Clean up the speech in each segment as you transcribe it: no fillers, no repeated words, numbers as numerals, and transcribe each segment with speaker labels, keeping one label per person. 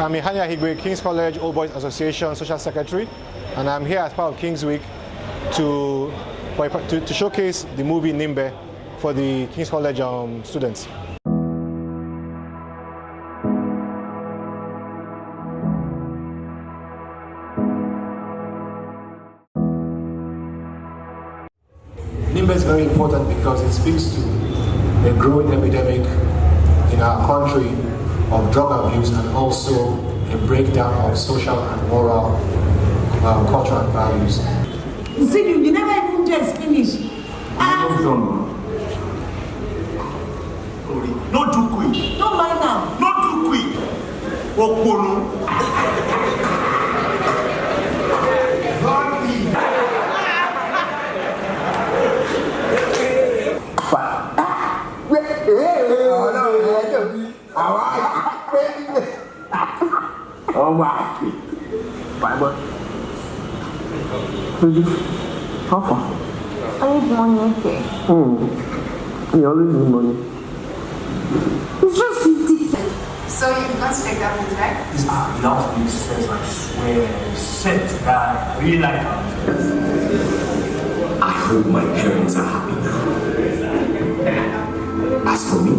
Speaker 1: I'm Ihania Higwe, King's College Old Boys Association Social Secretary, and I'm here as part of King's Week to showcase the movie Nimbe for the King's College students. Nimbe is very important because it speaks to a growing epidemic in our country of drug abuse and also a breakdown of social and moral culture and values.
Speaker 2: You see, you never even just finish.
Speaker 3: Not too quick.
Speaker 2: Don't mind now.
Speaker 3: Not too quick.
Speaker 4: Oh wow. Bible. How far?
Speaker 5: I need money, okay?
Speaker 4: You always need money.
Speaker 5: It's just 50.
Speaker 6: So you got to take that with right?
Speaker 3: This last week says, I swear, said that I really like her.
Speaker 7: I hope my parents are happy now. As for me,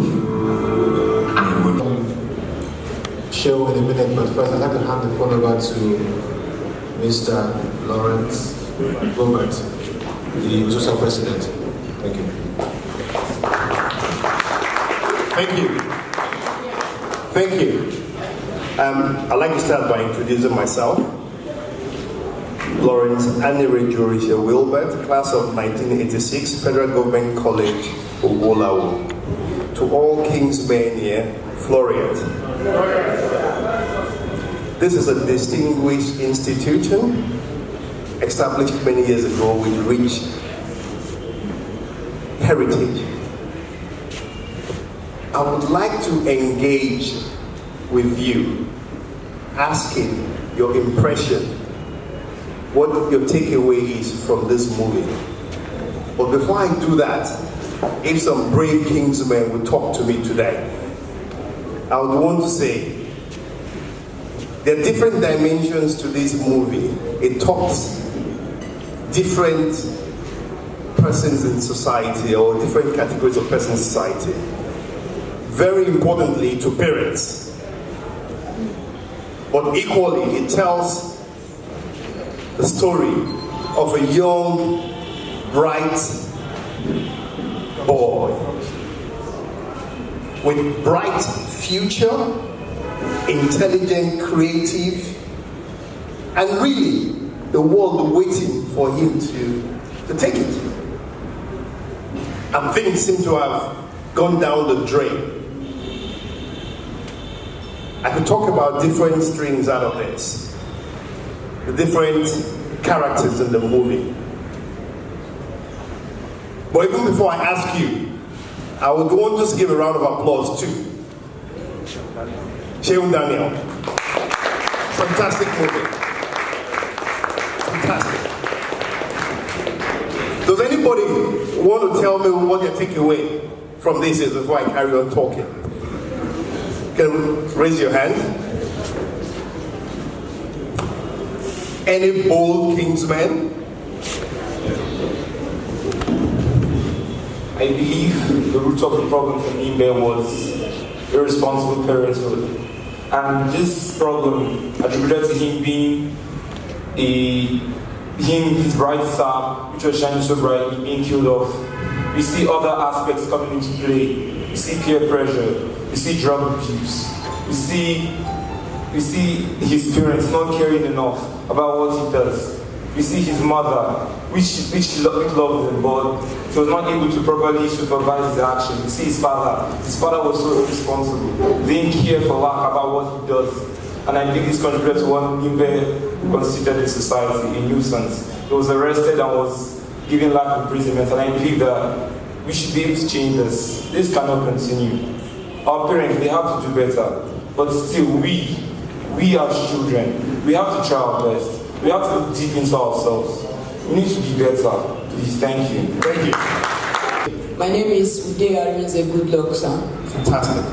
Speaker 7: I am on
Speaker 1: Show in a minute, but first I'd like to hand the phone over to Mr. Lawrence Robert, the social president. Thank you.
Speaker 8: Thank you. Thank you. I'd like to start by introducing myself. Lawrence Anirejorisha Wilbert, class of 1986, Federal Government College, Ogolawo. To all Kingsmen here, Florian. This is a distinguished institution established many years ago with rich heritage. I would like to engage with you, asking your impression, what your takeaway is from this movie. But before I do that, if some brave Kingsmen would talk to me today, I would want to say, there are different dimensions to this movie. It talks different persons in society or different categories of persons in society. Very importantly, to parents. But equally, it tells the story of a young, bright boy with bright future, intelligent, creative, and really the world waiting for him to take it. And things seem to have gone down the drain. I could talk about different strings out of this, the different characters in the movie. But even before I ask you, I would want to just give a round of applause to Sheung Daniel. Fantastic movie. Fantastic. Does anybody want to tell me what your takeaway from this is before I carry on talking? Can you raise your hand? Any bold Kingsmen?
Speaker 9: I believe the root of the problem for Nimbe was irresponsible parenthood. And this problem attributed to him being his bright star, which was shining so brightly, being killed off. We see other aspects coming into play. We see peer pressure, we see drug abuse, we see his parents not caring enough about what he does. We see his mother, which she loved him, but she was not able to properly supervise his actions. We see his father was so irresponsible, didn't care for lack about what he does. And I believe this contributed to what Nimbe considered in society, a nuisance. He was arrested and was given life imprisonment, and I believe that we should be able to change this. This cannot continue. Our parents, they have to do better, but still we as children, we have to try our best. We have to look deep into ourselves. We need to be better. Please, thank you.
Speaker 8: Thank you.
Speaker 10: My name is Ude Arinze. Good luck, sir.
Speaker 8: Fantastic.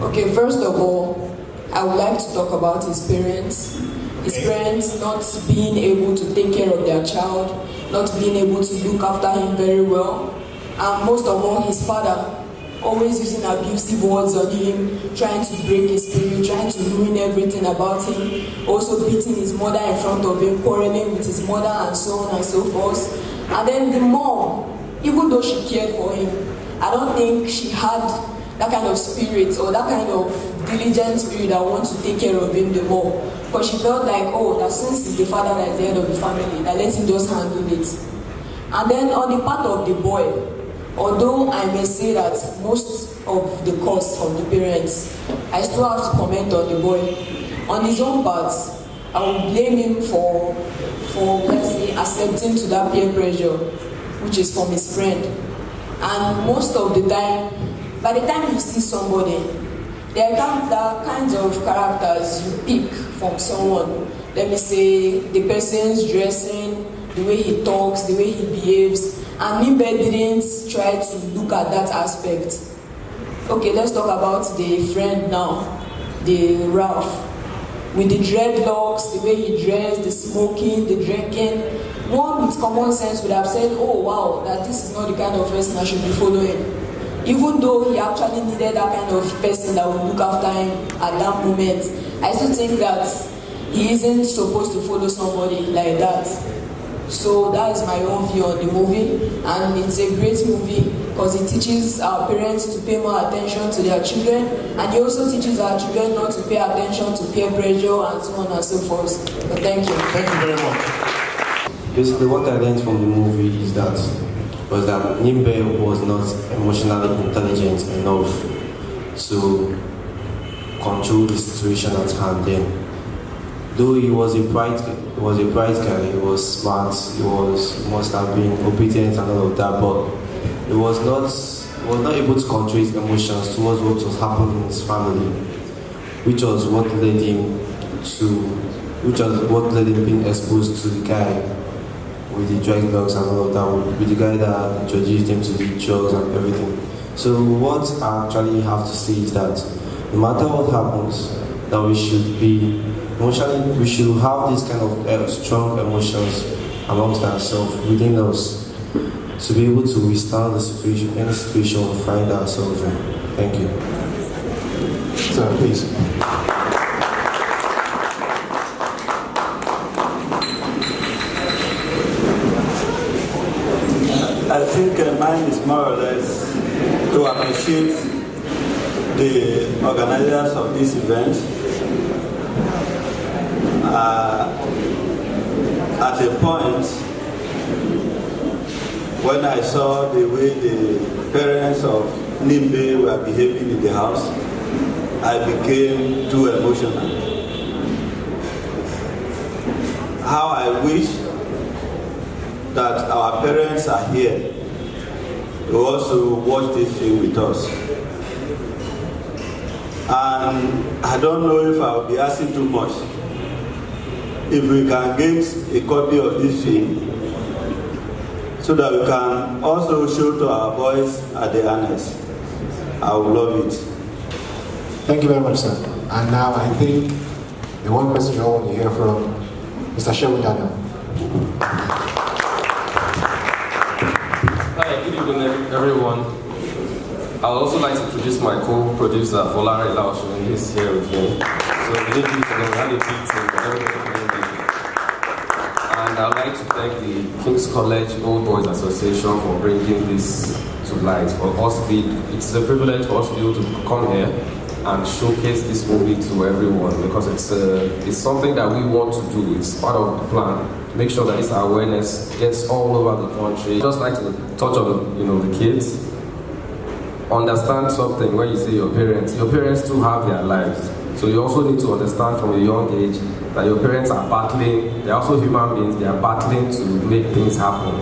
Speaker 10: Okay, first of all, I would like to talk about his parents. His parents not being able to take care of their child, not being able to look after him very well, and most of all, his father always using abusive words on him, trying to break his spirit, trying to ruin everything about him, also beating his mother in front of him, quarreling with his mother, and so on and so forth. And then the mom, even though she cared for him, I don't think she had that kind of spirit or that kind of diligent spirit that wants to take care of him the more. Because she felt like, oh, that since he's the father that is the head of the family, that let him just handle it. And then on the part of the boy, although I may say that most of the cost from the parents, I still have to comment on the boy. On his own part, I will blame him for let's say, accepting to that peer pressure, which is from his friend. And most of the time, by the time you see somebody, there are kinds of characters you pick from someone. Let me say, the person's dressing, the way he talks, the way he behaves. And Nimbe didn't try to look at that aspect. Okay, let's talk about the friend now, the Ralph. With the dreadlocks, the way he dressed, the smoking, the drinking, one with common sense would have said, oh wow, that this is not the kind of person I should be following. Even though he actually needed that kind of person that would look after him at that moment, I still think that he isn't supposed to follow somebody like that. So that is my own view on the movie, and it's a great movie because it teaches our parents to pay more attention to their children, and it also teaches our children not to pay attention to peer pressure and so on and so forth. So thank you.
Speaker 1: Thank you very much.
Speaker 11: Basically, what I learned from the movie was that Nimbe was not emotionally intelligent enough to control the situation at hand then. Though he was a bright guy, he was smart, he must have been obedient and all of that, but he was not able to control his emotions towards what was happening in his family, which was what led him being exposed to the guy with the dreadlocks and all of that, with the guy that introduced him to the drugs and everything. So what I actually have to say is that no matter what happens, that we should be emotionally, we should have this kind of strong emotions amongst ourselves, within us, to be able to withstand the situation, any situation we find ourselves in. Thank you.
Speaker 1: Sir, please.
Speaker 12: I think mine is more or less to appreciate the organizers of this event. At a point, when I saw the way the parents of Nimbe were behaving in the house, I became too emotional. How I wish that our parents are here to also watch this film with us. And I don't know if I will be asking too much. If we can get a copy of this film so that we can also show to our boys at the annex, I would love it.
Speaker 1: Thank you very much, sir. And now I think the one person you all want to hear from, Mr. Shehu Daniel.
Speaker 13: Hi, good evening, everyone. I would also like to introduce my co-producer, Volare Laosho, and he's here with me. So we didn't do together, we had a big team, but everybody. And I'd like to thank the King's College Old Boys Association for bringing this to light. For us, it's a privilege for us to be able to come here and showcase this movie to everyone, because it's something that we want to do. It's part of the plan. Make sure that this awareness gets all over the country. I'd just like to touch on, the kids. Understand something when you say your parents too have their lives. So you also need to understand from a young age that your parents are battling, they're also human beings, they are battling to make things happen.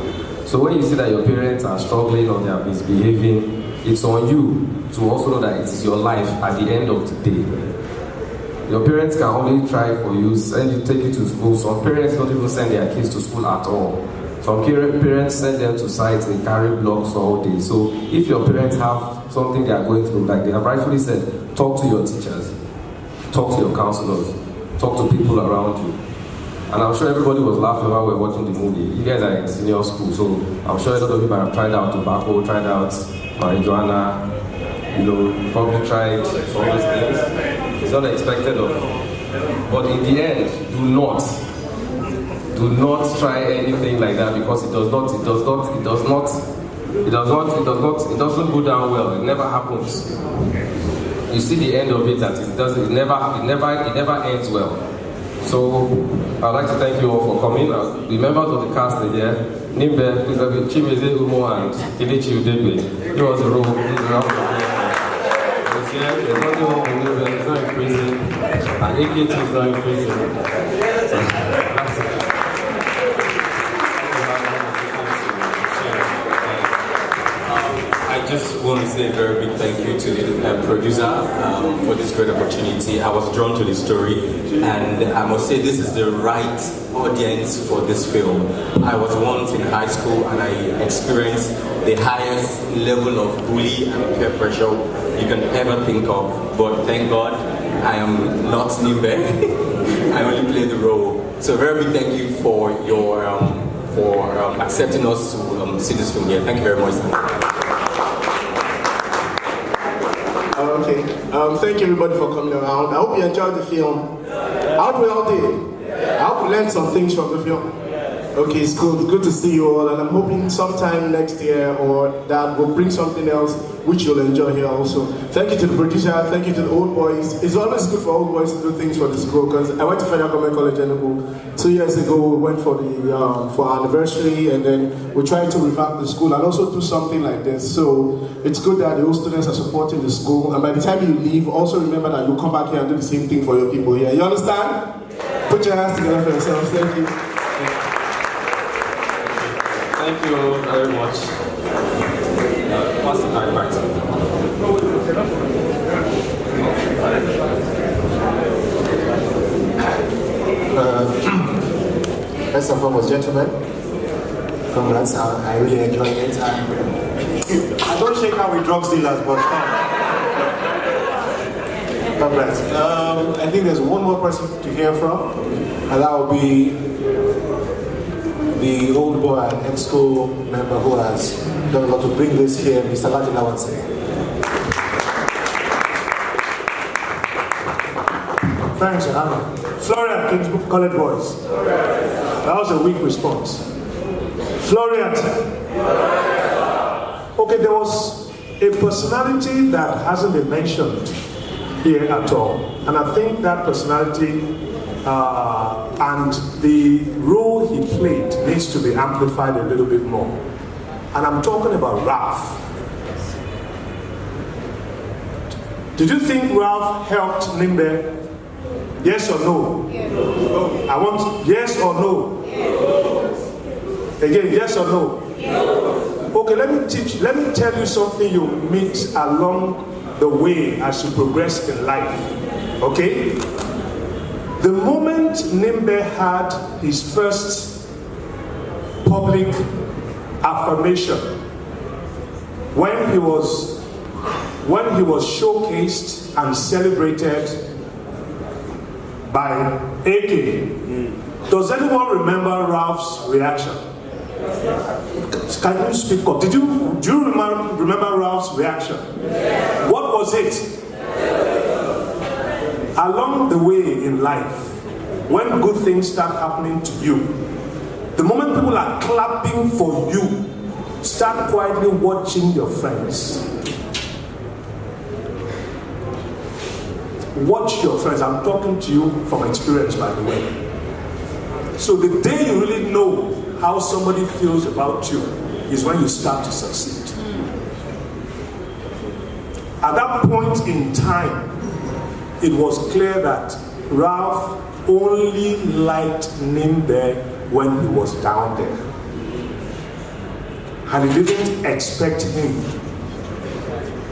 Speaker 13: So when you see that your parents are struggling or they are misbehaving, it's on you to also know that it is your life at the end of the day. Your parents can only try for you, take you to school. Some parents don't even send their kids to school at all. Some parents send them to sites, they carry blocks all day. So if your parents have something they are going through, like they have rightfully said, talk to your teachers. talk to your counselors, talk to people around you. And I'm sure everybody was laughing while we were watching the movie. You guys are in senior school, so I'm sure a lot of you might have tried out tobacco, tried out marijuana, probably tried all those things. It's not expected of you. But in the end, do not try anything like that, because it doesn't go down well. It never happens. You see the end of it, that it never ends well. So I'd like to thank you all for coming. The members of the cast are here. Nimbe, please have Chimeze Umo and Kelechi Udegbe. He was a role. He's here. There's nothing wrong with Nimbe. He's not in prison. And AKT is not in prison.
Speaker 7: I just want to say a very big thank you to the producer for this great opportunity. I was drawn to the story, and I must say this is the right audience for this film. I was once in high school and I experienced the highest level of bully and peer pressure you can ever think of, but thank God I am not Nimbe. I only play the role. So a very big thank you for your accepting us to see this film here. Thank you very much.
Speaker 8: Okay. Thank you everybody for coming around. I hope you enjoyed the film. I hope we all did. I hope we learned some things from the film. Okay, it's cool. Good to see you all, and I'm hoping sometime next year or that will bring something else which you'll enjoy here also. Thank you to the producer. Thank you to the old boys. It's always good for old boys to do things for the school, because I went to Federal Government College Enugu 2 years ago. We went for our anniversary, and then we tried to revamp the school and also do something like this. So it's good that the old students are supporting the school, and by the time you leave, also remember that you come back here and do the same thing for your people here. You understand? Put your hands together for yourselves. Thank you.
Speaker 13: Thank you very much. Pass the time back to you.
Speaker 1: First and foremost, gentlemen, congrats. I really enjoyed it. I don't shake out with drug dealers, but congrats. I think there's one more person to hear from, and that will be the old boy and ex-school member who has done a lot to bring this here, Mr. Lajila Wanse.
Speaker 3: Thanks, Anna. Florian, King's College Boys. That was a weak response. Florian. Okay, there was a personality that hasn't been mentioned here at all. And I think that personality and the role he played needs to be amplified a little bit more. And I'm talking about Ralph. Did you think Ralph helped Nimbe? Yes or no? Yes. I want yes or no? Yes. Again, yes or no? Yes. Okay, let me tell you something you meet along the way as you progress in life. Okay? The moment Nimbe had his first public affirmation, when he was showcased and celebrated by AK, does anyone remember Ralph's reaction? Can you speak up? Do you remember Ralph's reaction? What was it? Along the way in life, when good things start happening to you, the moment people are clapping for you, start quietly watching your friends. Watch your friends. I'm talking to you from experience, by the way. So the day you really know how somebody feels about you is when you start to succeed. At that point in time, it was clear that Ralph only liked Nimbe when he was down there. And he didn't expect him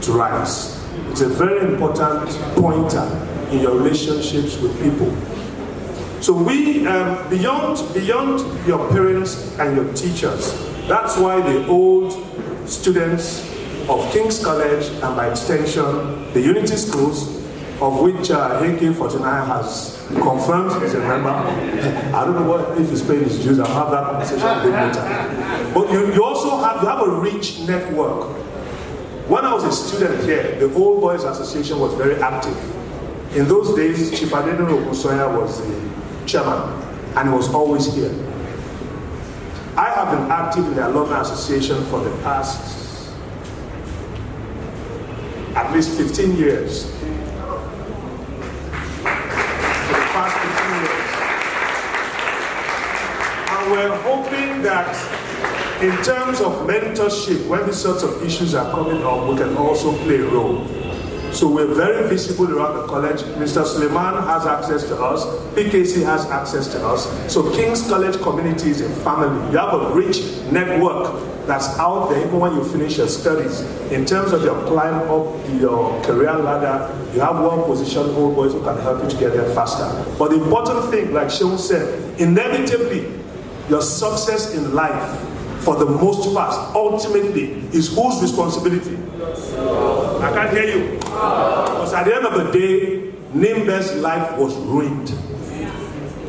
Speaker 3: to rise. It's a very important pointer in your relationships with people. So we, beyond your parents and your teachers, that's why the old students of King's College and by extension, the Unity schools, of which AK-49 has confirmed he's a member. I don't know if he's paying his dues. I'll have that conversation with him later. But you also have a rich network. When I was a student here, the Old Boys Association was very active. In those days, Chief Adeniro Ogusoya was the chairman, and he was always here. I have been active in the Alumni Association for the past, at least 15 years. For the past 15 years. And we're hoping that in terms of mentorship, when these sorts of issues are coming up, we can also play a role. So we're very visible around the college. Mr. Suleiman has access to us. PKC has access to us. So King's College community is a family. You have a rich network that's out there even when you finish your studies. In terms of your climb up your career ladder, you have well-positioned old boys who can help you to get there faster. But the important thing, like Seun said, inevitably, your success in life, for the most part, ultimately, is whose responsibility? I can't hear you. Because at the end of the day, Nimbe's life was ruined.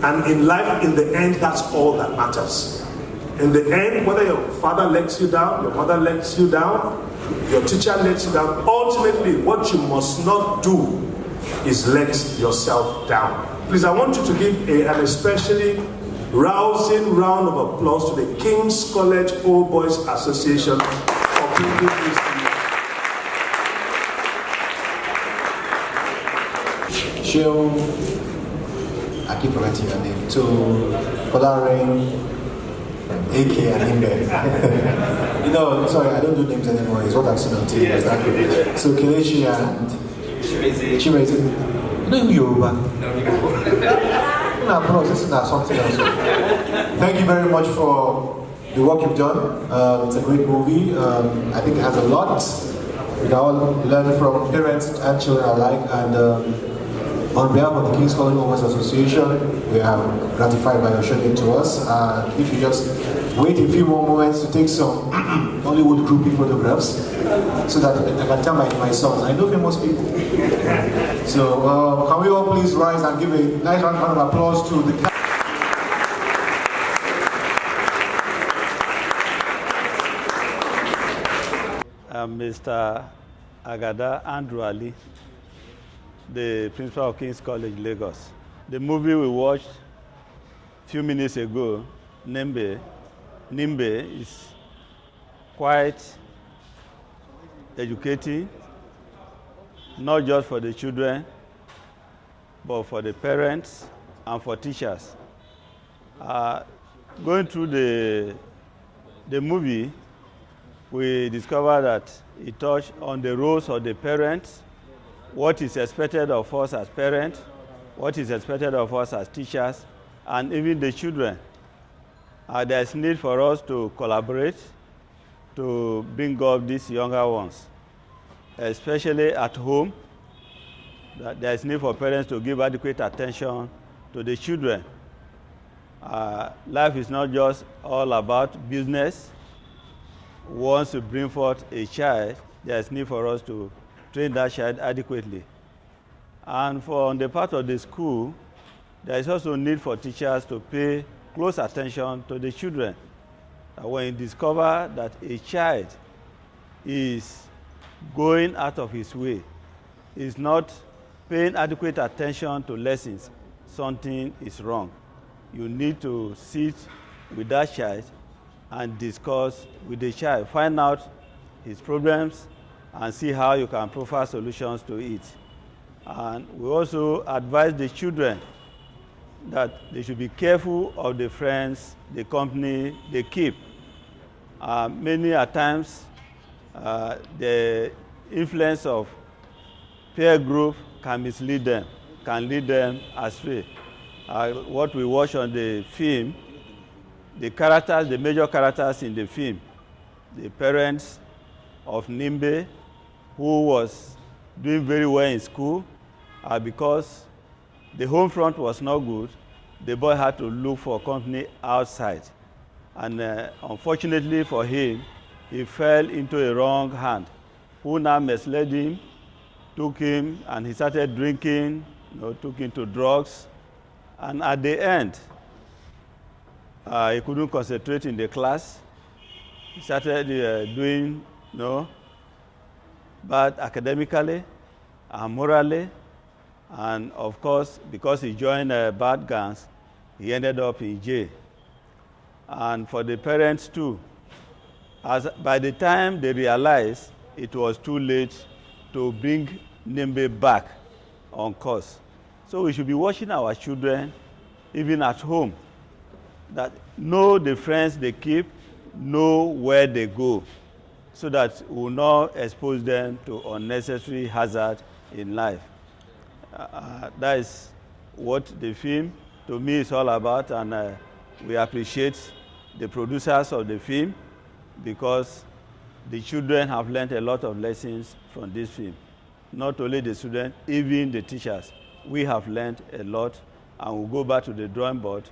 Speaker 3: And in life, in the end, that's all that matters. In the end, whether your father lets you down, your mother lets you down, your teacher lets you down, ultimately, what you must not do is let yourself down. Please, I want you to give an especially rousing round of applause to the King's College Old Boys Association for bringing this to you.
Speaker 1: I keep forgetting your name, to Folarin, AK and Nimbe. Sorry, I don't do names anymore, it's what I've seen on TV. So Kelechi and Chimeze. You know Yoruba? No, bro, this is not something else. Thank you very much for the work you've done. It's a great movie. I think it has a lot we can all learn from, parents and children alike. And on behalf of the King's College Owners Association, we are gratified by your showing to us. If you just wait a few more moments to take some Hollywood groupie photographs, so that I can tell my sons, I know famous people. So can we all please rise and give a nice round of applause to the
Speaker 14: Mr. Agada Andrew Ali, the principal of King's College, Lagos. The movie we watched a few minutes ago, Nimbe, is quite educating, not just for the children, but for the parents and for teachers. Going through the movie, we discovered that it touched on the roles of the parents, what is expected of us as parents, what is expected of us as teachers, and even the children. There's need for us to collaborate to bring up these younger ones, especially at home. There's need for parents to give adequate attention to the children. Life is not just all about business. Once you bring forth a child, there's need for us to train that child adequately. And on the part of the school, there is also need for teachers to pay close attention to the children. When you discover that a child is going out of his way, is not paying adequate attention to lessons, something is wrong. You need to sit with that child and discuss with the child, find out his problems, and see how you can provide solutions to it. And we also advise the children that they should be careful of the friends, the company they keep. Many a times, the influence of peer group can mislead them, can lead them astray. What we watch on the film, the characters, the major characters in the film, the parents of Nimbe, who was doing very well in school, because the home front was not good, the boy had to look for company outside. And unfortunately for him, he fell into a wrong hand, who now misled him took him and he started drinking, took him to drugs. And at the end, he couldn't concentrate in the class. He started doing, bad academically and morally. And of course, because he joined bad gangs, he ended up in jail. And for the parents too, by the time they realized it was too late to bring Nimbe back on course. So we should be watching our children, even at home, that know the friends they keep, know where they go, so that we will not expose them to unnecessary hazard in life. That is what the film, to me, is all about, and we appreciate the producers of the film because the children have learned a lot of lessons from this film. Not only the students, even the teachers. We have learned a lot, and we'll go back to the drawing board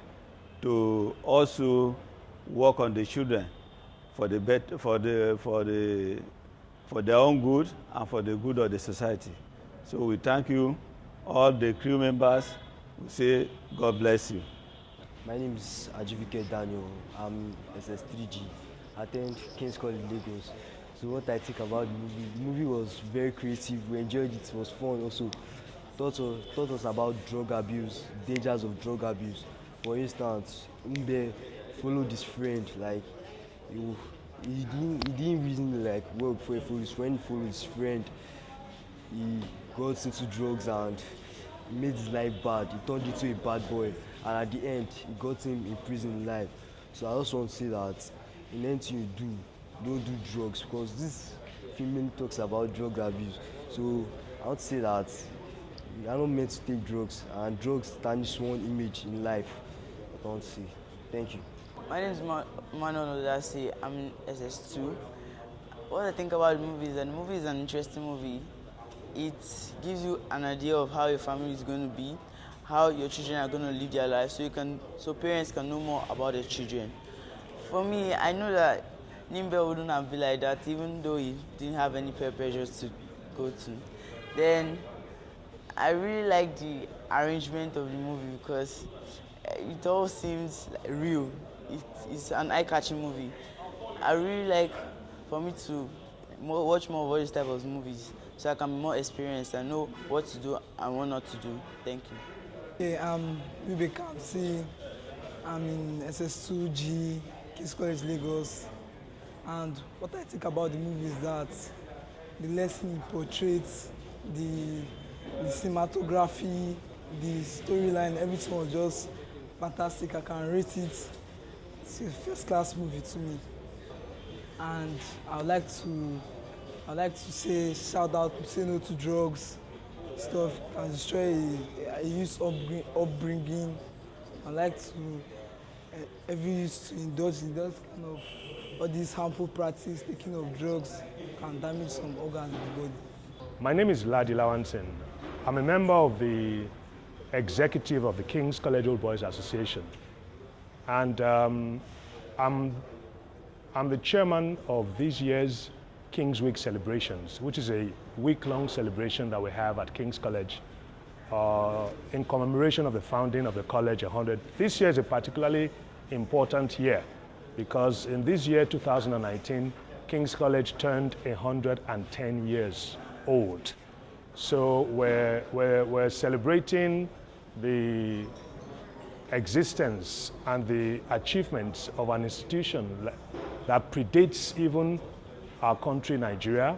Speaker 14: to also work on the children for their own good and for the good of the society. So we thank you, all the crew members. We say God bless you.
Speaker 15: My name is Ajivike Daniel. I'm SS3G. I attend King's College Lagos. So what I think about the movie was very creative. We enjoyed it. It was fun also. Taught us about drug abuse, dangers of drug abuse. For instance, Nimbe followed his friend. Like he didn't reason like well before he followed his friend. When he followed his friend, he got into drugs and made his life bad. He turned into a bad boy, and at the end, he got him in prison life. So I just want to say that in anything you do, don't do drugs, because this film mainly talks about drug abuse. So I want to say that you are not meant to take drugs, and drugs tarnish one image in life. I want to say thank you.
Speaker 16: My name is Manuel Odasi. I'm in SS2. What I think about the movie is that the movie is an interesting movie. It gives you an idea of how your family is going to be, how your children are going to live their lives, so parents can know more about their children. For me, I know that Nimbe wouldn't have been like that, even though he didn't have any peer pressures to go to. Then I really like the arrangement of the movie because it all seems real. It's an eye-catching movie. I really like for me to watch more of all these type of movies, so I can be more experienced and know what to do and what not to do. Thank you.
Speaker 17: Hey, I'm Nimbe. I'm in SS2G, King's College Lagos. And what I think about the movie is that the lesson it portrays, the cinematography, the storyline, everything was just fantastic. I can rate it. It's a first-class movie to me. And I'd like to say shout out, say no to drugs, stuff can destroy a youth upbringing. I'd like to every youth to indulge in that kind of all these harmful practice, taking of drugs can damage some organs in the body.
Speaker 3: My name is Ladi Lawanson. I'm a member of the executive of the King's College Old Boys Association. And I'm the chairman of this year's King's Week celebrations, which is a week-long celebration that we have at King's College in commemoration of the founding of the college 100. This year is a particularly important year because in this year, 2019, King's College turned 110 years old. So we're celebrating the existence and the achievements of an institution that predates even our country, Nigeria,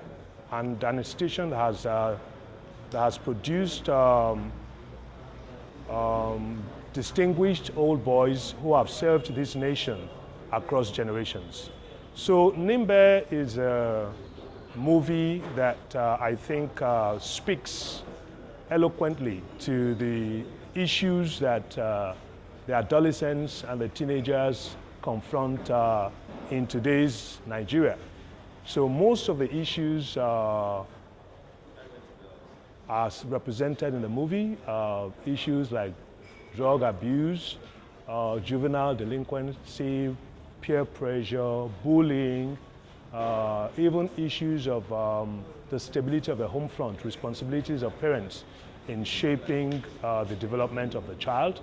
Speaker 3: and an institution that has produced distinguished old boys who have served this nation across generations. So Nimbe is a movie that I think speaks eloquently to the issues that the adolescents and the teenagers confront in today's Nigeria. So most of the issues are represented in the movie, issues like drug abuse, juvenile delinquency, peer pressure, bullying, even issues of the stability of the home front, responsibilities of parents in shaping the development of the child,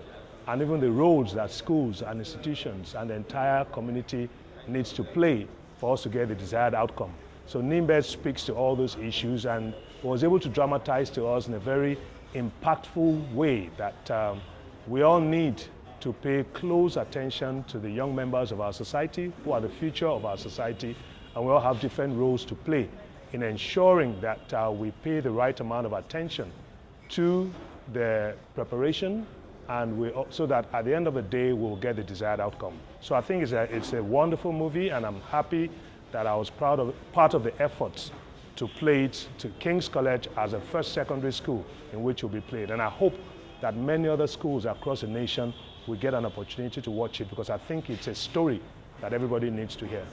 Speaker 3: and even the roles that schools and institutions and the entire community needs to play for us to get the desired outcome. So Nimbe speaks to all those issues and was able to dramatize to us in a very impactful way that we all need to pay close attention to the young members of our society who are the future of our society, and we all have different roles to play in ensuring that we pay the right amount of attention to the preparation, and so that at the end of the day we'll get the desired outcome. So I think it's a wonderful movie, and I'm happy that I was part of the efforts to play it to King's College as a first secondary school in which it will be played. And I hope that many other schools across the nation will get an opportunity to watch it, because I think it's a story that everybody needs to hear.